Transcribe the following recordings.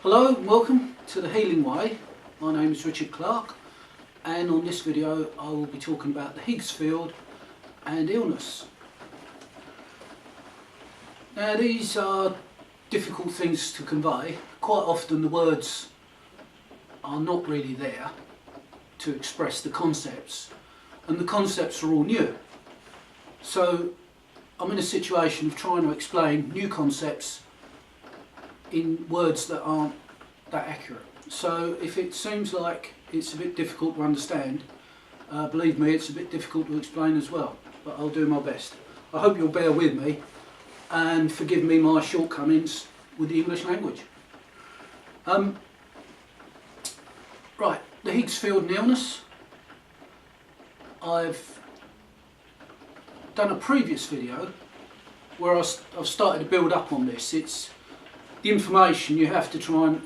Hello and welcome to The Healing Way. My name is Richard Clark, and on this video I will be talking about the Higgs field and illness. Now these are difficult things to convey. Quite often the words are not really there to express the concepts, and the concepts are all new. So I'm in a situation of trying to explain new concepts in words that aren't that accurate. So if it seems like it's a bit difficult to understand, believe me, it's a bit difficult to explain as well, but I'll do my best. I hope you'll bear with me and forgive me my shortcomings with the English language. Right, the Higgs field and illness. I've done a previous video where I've started to build up on this. It's the information, you have to try and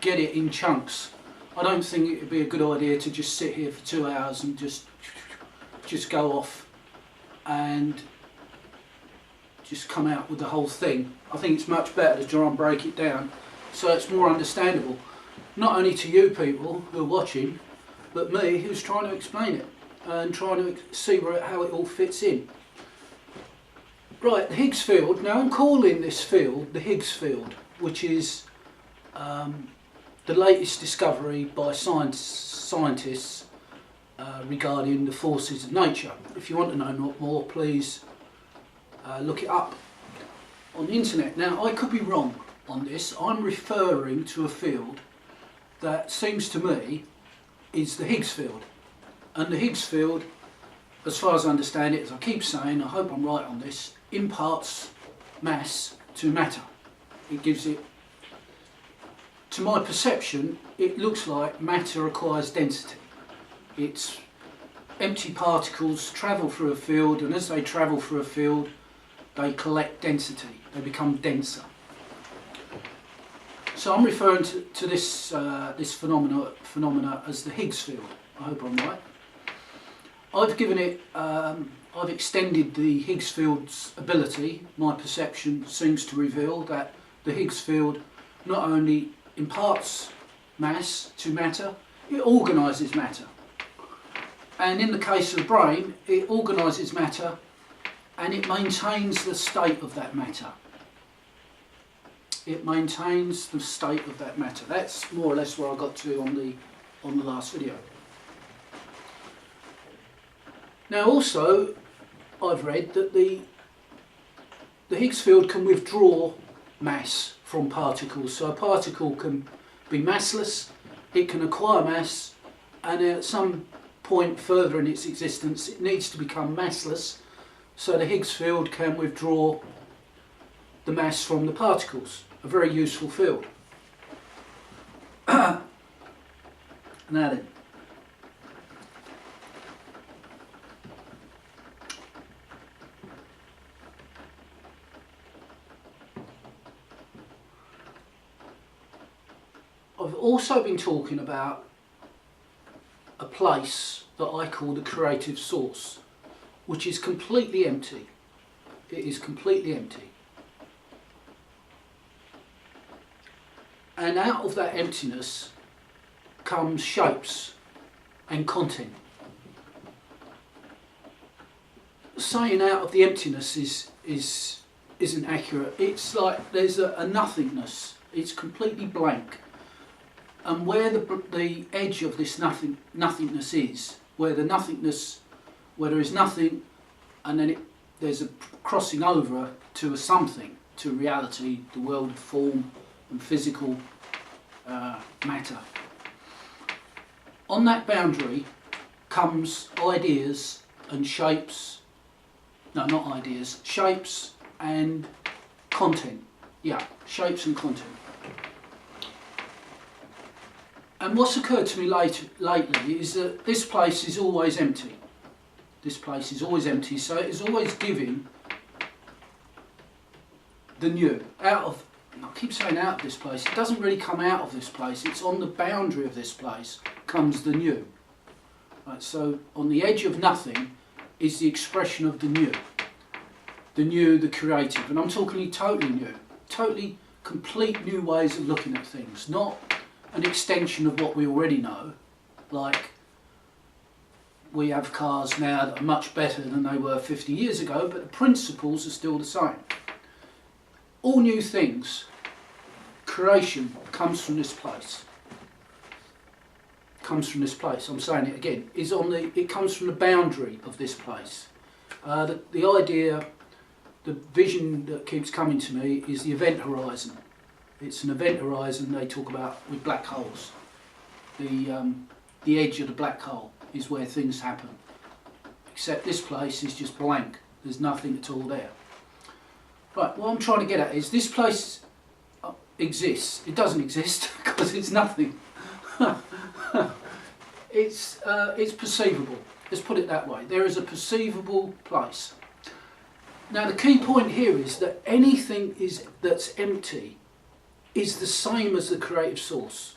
get it in chunks. I don't think it would be a good idea to just sit here for 2 hours and just go off and just come out with the whole thing. I think it's much better to try and break it down so it's more understandable, not only to you people who are watching, but me who's trying to explain it and trying to see how it all fits in. Right, the Higgs field. Now I'm calling this field the Higgs field, which is the latest discovery by scientists regarding the forces of nature. If you want to know more, please look it up on the internet. Now I could be wrong on this. I'm referring to a field that seems to me is the Higgs field. And the Higgs field, as far as I understand it, as I keep saying, I hope I'm right on this, imparts mass to matter. It gives it, to my perception, it looks like matter acquires density. It's empty particles travel through a field, and as they travel through a field, they collect density. They become denser. So I'm referring to this this phenomena as the Higgs field. I hope I'm right. I've given it. I've extended the Higgs field's ability. My perception seems to reveal that the Higgs field not only imparts mass to matter, it organises matter. And in the case of the brain, it organises matter and it maintains the state of that matter. It maintains the state of that matter. That's more or less where I got to on the last video. Now also, I've read that the Higgs field can withdraw mass from particles. So a particle can be massless, it can acquire mass, and at some point further in its existence it needs to become massless, so the Higgs field can withdraw the mass from the particles. A very useful field. Now then, I've also been talking about a place that I call the creative source, which is completely empty. It is completely empty. And out of that emptiness comes shapes and content. Saying out of the emptiness isn't accurate. It's like there's a nothingness. It's completely blank. And where the edge of this nothingness is, where there is nothing, and then there's a crossing over to a something, to reality, the world of form and physical matter. On that boundary comes ideas and shapes, no, not ideas, shapes and content. Yeah, shapes and content. And what's occurred to me lately is that this place is always empty. This place is always empty, so it is always giving the new. I keep saying out of this place, it doesn't really come out of this place, it's on the boundary of this place comes the new. Right, so on the edge of nothing is the expression of the new, the creative, and I'm talking totally new, totally complete new ways of looking at things, not an extension of what we already know, like we have cars now that are much better than they were 50 years ago, but the principles are still the same. All new things, creation comes from this place. Comes from this place, I'm saying it again, it comes from the boundary of this place. The idea, the vision that keeps coming to me is the event horizon. It's an event horizon they talk about with black holes. The edge of the black hole is where things happen. Except this place is just blank. There's nothing at all there. Right, what I'm trying to get at is this place exists. It doesn't exist because it's nothing. It's perceivable. Let's put it that way. There is a perceivable place. Now the key point here is that anything that's empty is the same as the creative source.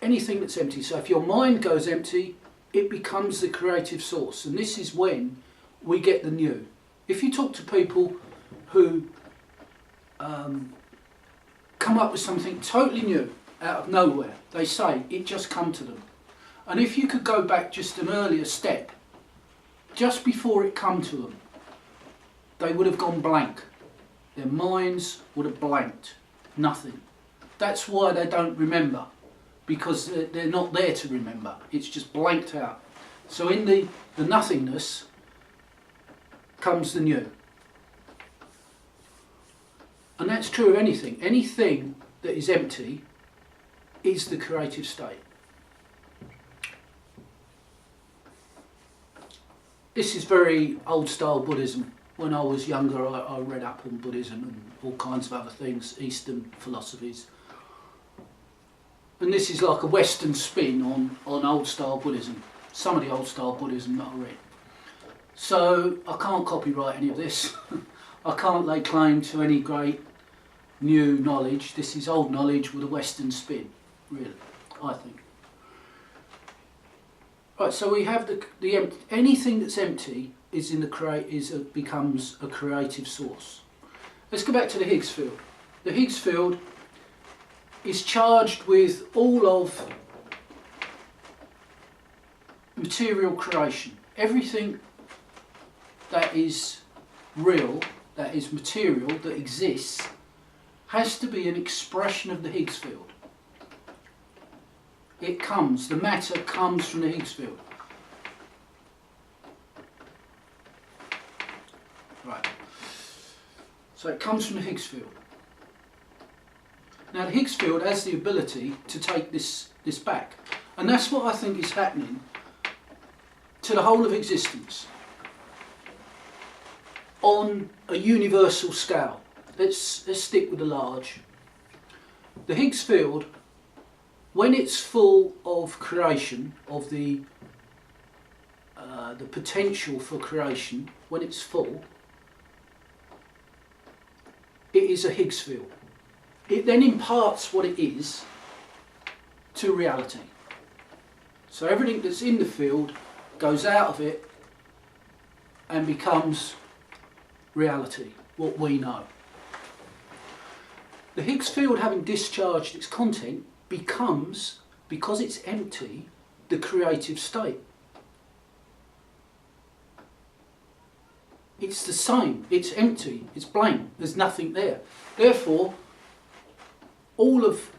Anything that's empty. So if your mind goes empty, it becomes the creative source. And this is when we get the new. If you talk to people who come up with something totally new out of nowhere, they say it just come to them. And if you could go back just an earlier step, just before it come to them, they would have gone blank. Their minds would have blanked. Nothing. That's why they don't remember, because they're not there to remember. It's just blanked out. So in the nothingness comes the new. And that's true of anything. Anything that is empty is the creative state. This is very old style Buddhism. When I was younger I read up on Buddhism and all kinds of other things, Eastern philosophies. And this is like a Western spin on old style Buddhism. Some of the old style Buddhism that I read. So I can't copyright any of this. I can't lay claim to any great new knowledge. This is old knowledge with a Western spin, really, I think. Right, so we have the empty. Anything that's empty is becomes a creative source. Let's go back to the Higgs field. The Higgs field is charged with all of material creation. Everything that is real, that is material, that exists, has to be an expression of the Higgs field. The matter comes from the Higgs field. Right. So it comes from the Higgs field. Now the Higgs field has the ability to take this back. And that's what I think is happening to the whole of existence on a universal scale. Let's stick with the large. The Higgs field, when it's full of creation, of the potential for creation, when it's full, it is a Higgs field. It then imparts what it is to reality. So everything that's in the field goes out of it and becomes reality, what we know. The Higgs field, having discharged its content, becomes, because it's empty, the creative state. It's the same, it's empty, it's blank, there's nothing there. Therefore, all of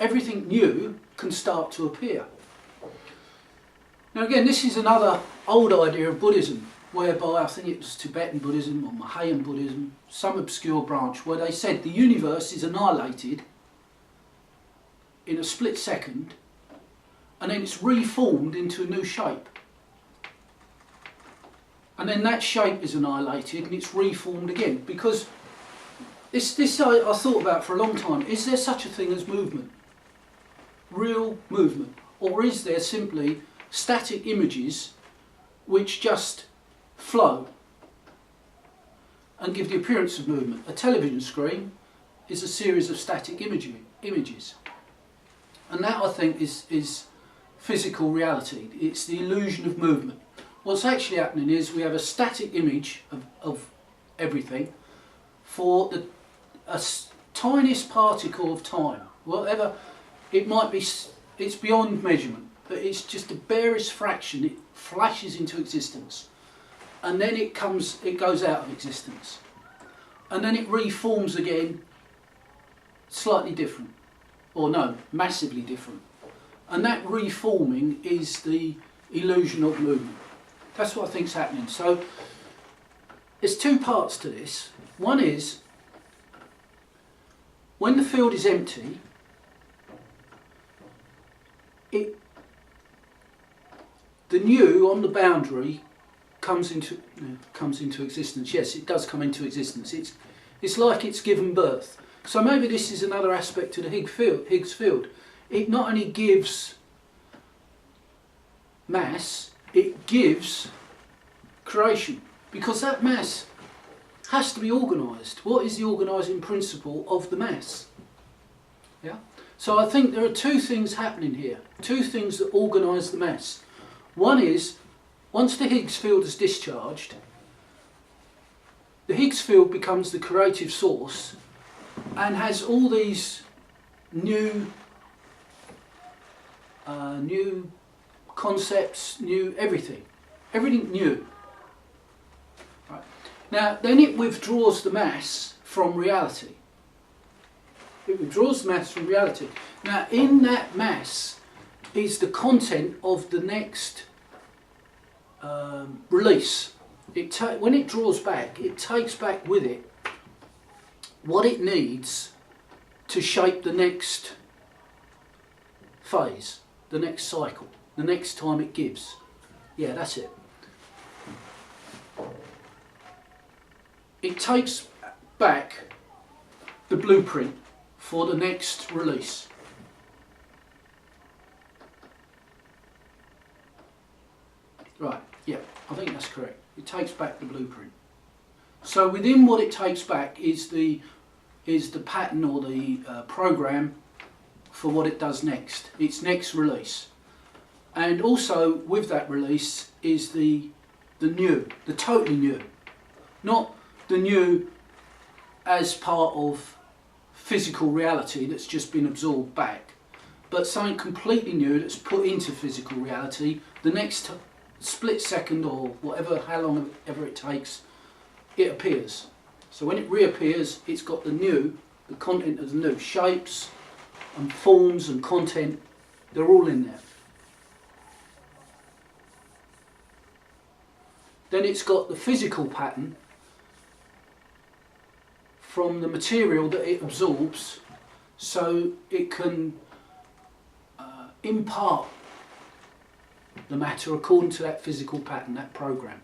everything new can start to appear. Now again, this is another old idea of Buddhism, whereby I think it was Tibetan Buddhism or Mahayan Buddhism, some obscure branch, where they said the universe is annihilated in a split second and then it's reformed into a new shape. And then that shape is annihilated and it's reformed again. Because this I thought about for a long time. Is there such a thing as movement? Real movement? Or is there simply static images which just flow and give the appearance of movement? A television screen is a series of static images. And that, I think, is physical reality. It's the illusion of movement. What's actually happening is we have a static image of everything for tiniest particle of time, whatever it might be, it's beyond measurement, but it's just the barest fraction. It flashes into existence, and then it goes out of existence, and then it reforms again, slightly different, or no, massively different, and that reforming is the illusion of movement. That's what I think's happening. So there's two parts to this. One is, when the field is empty, the nu on the boundary comes into existence. Yes, it does come into existence. It's like it's given birth. So maybe this is another aspect to the Higgs field. It not only gives mass, it gives creation, because that mass has to be organised. What is the organising principle of the mass? Yeah. So I think there are two things happening here, two things that organise the mass. One is, once the Higgs field is discharged, the Higgs field becomes the creative source and has all these new concepts, new everything new. Right. Now then it withdraws the mass from reality. It withdraws the mass from reality. Now in that mass is the content of the next release. When it draws back, it takes back with it what it needs to shape the next phase, the next cycle, the next time it gives. Yeah, that's it. It takes back the blueprint for the next release. Right, yeah, I think that's correct. It takes back the blueprint. So within what it takes back is the pattern or the program for what it does next, its next release. And also with that release is the new, the totally new. Not the new as part of physical reality that's just been absorbed back, but something completely new that's put into physical reality the next split second or whatever, how long ever it takes, it appears. So when it reappears, it's got the new, the content of the new, shapes and forms and content, they're all in there. Then it's got the physical pattern from the material that it absorbs, so it can impart the matter according to that physical pattern, that program.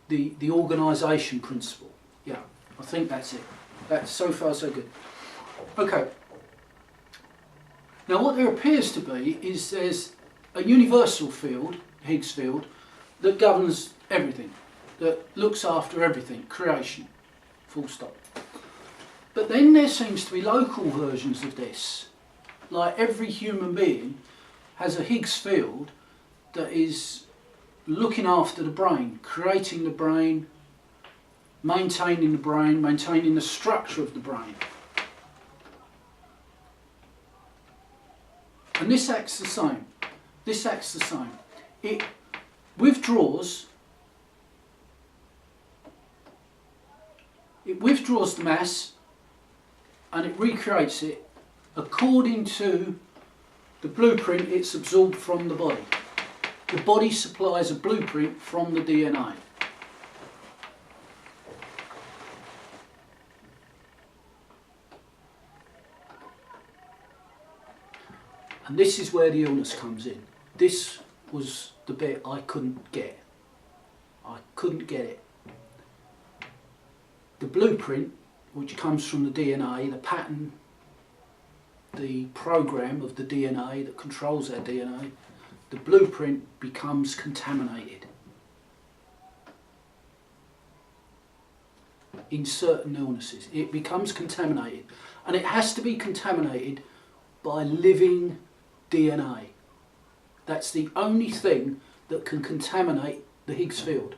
The organisation principle. Yeah, I think that's it. That's so far so good. Okay. Now what there appears to be is there's a universal field, Higgs field, that governs everything, that looks after everything, creation, full stop. But then there seems to be local versions of this. Like every human being has a Higgs field that is looking after the brain, creating the brain, maintaining the structure of the brain. And this acts the same. This acts the same. It withdraws the mass and it recreates it according to the blueprint it's absorbed from the body. The body supplies a blueprint from the DNA. And this is where the illness comes in. This was the bit I couldn't get. I couldn't get it. The blueprint, which comes from the DNA, the pattern, the program of the DNA that controls our DNA, the blueprint becomes contaminated in certain illnesses. It becomes contaminated, and it has to be contaminated by living DNA. That's the only thing that can contaminate the Higgs field,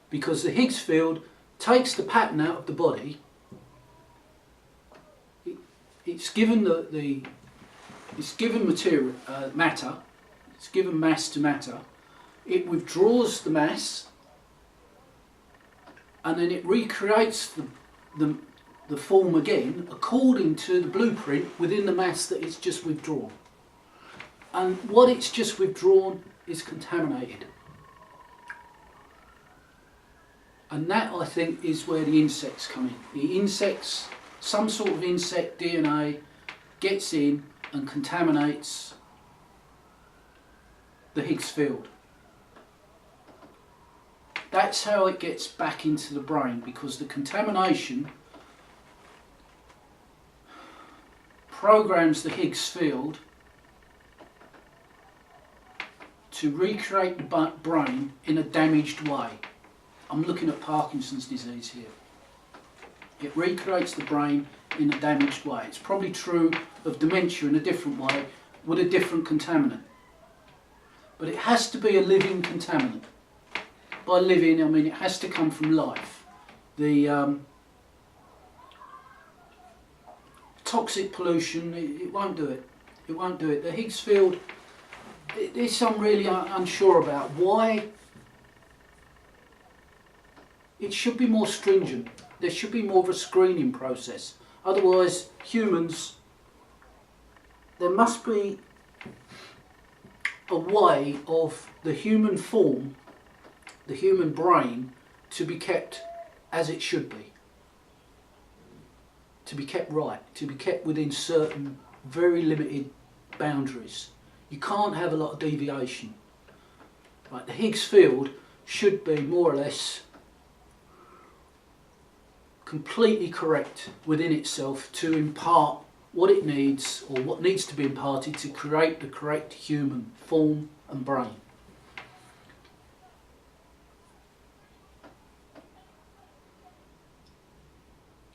because the Higgs field takes the pattern out of the body it's given it's given material matter. It's given mass to matter. It withdraws the mass, and then it recreates the form again according to the blueprint within the mass that it's just withdrawn. And what it's just withdrawn is contaminated. And that, I think, is where the insects come in. The insects, some sort of insect DNA gets in and contaminates the Higgs field. That's how it gets back into the brain, because the contamination programs the Higgs field to recreate the brain in a damaged way. I'm looking at Parkinson's disease here. It recreates the brain in a damaged way. It's probably true of dementia in a different way with a different contaminant. But it has to be a living contaminant. By living, I mean it has to come from life. The toxic pollution, it won't do it. It won't do it. The Higgs field, there's some really unsure about why. It should be more stringent. There should be more of a screening process. Otherwise, humans, there must be a way of the human form, the human brain, to be kept as it should be. To be kept right, to be kept within certain very limited boundaries. You can't have a lot of deviation. Right, the Higgs field should be more or less completely correct within itself to impart what it needs, or what needs to be imparted to create the correct human form and brain.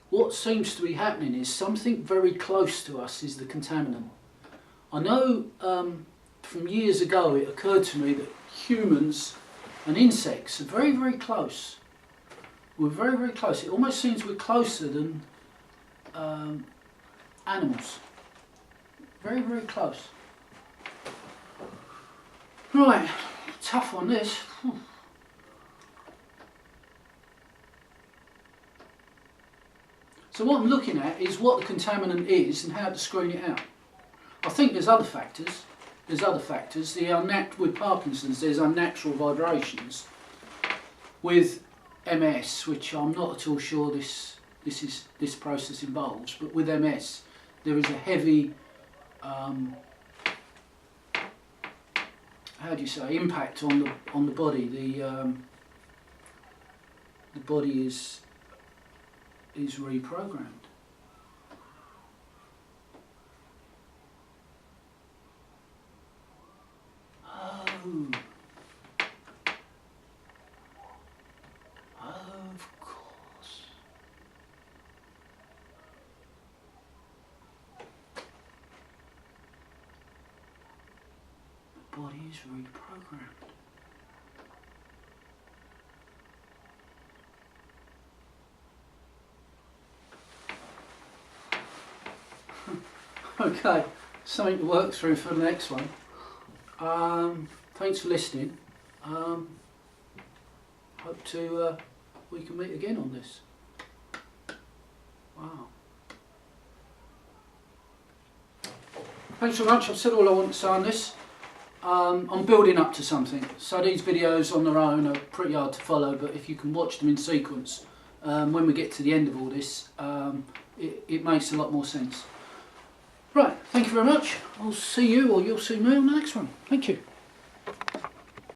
What seems to be happening is something very close to us is the contaminant. I know from years ago it occurred to me that humans and insects are very, very close. We're very, very close. It almost seems we're closer than animals. Very, very close. Right, tough on this. So what I'm looking at is what the contaminant is and how to screen it out. I think there's other factors. There's other factors. With Parkinson's, there's unnatural vibrations. With MS, which I'm not at all sure this process involves, but with MS, there is a heavy, how do you say, impact on the body. The body is reprogrammed. Oh. Of course. The body is reprogrammed. Okay, something to work through for the next one. Thanks for listening. Hope to we can meet again on this. Wow. Thanks very much. I've said all I want to say on this. I'm building up to something. So these videos on their own are pretty hard to follow, but if you can watch them in sequence, when we get to the end of all this, it makes a lot more sense. Right, thank you very much. I'll see you, or you'll see me on the next one. Thank you.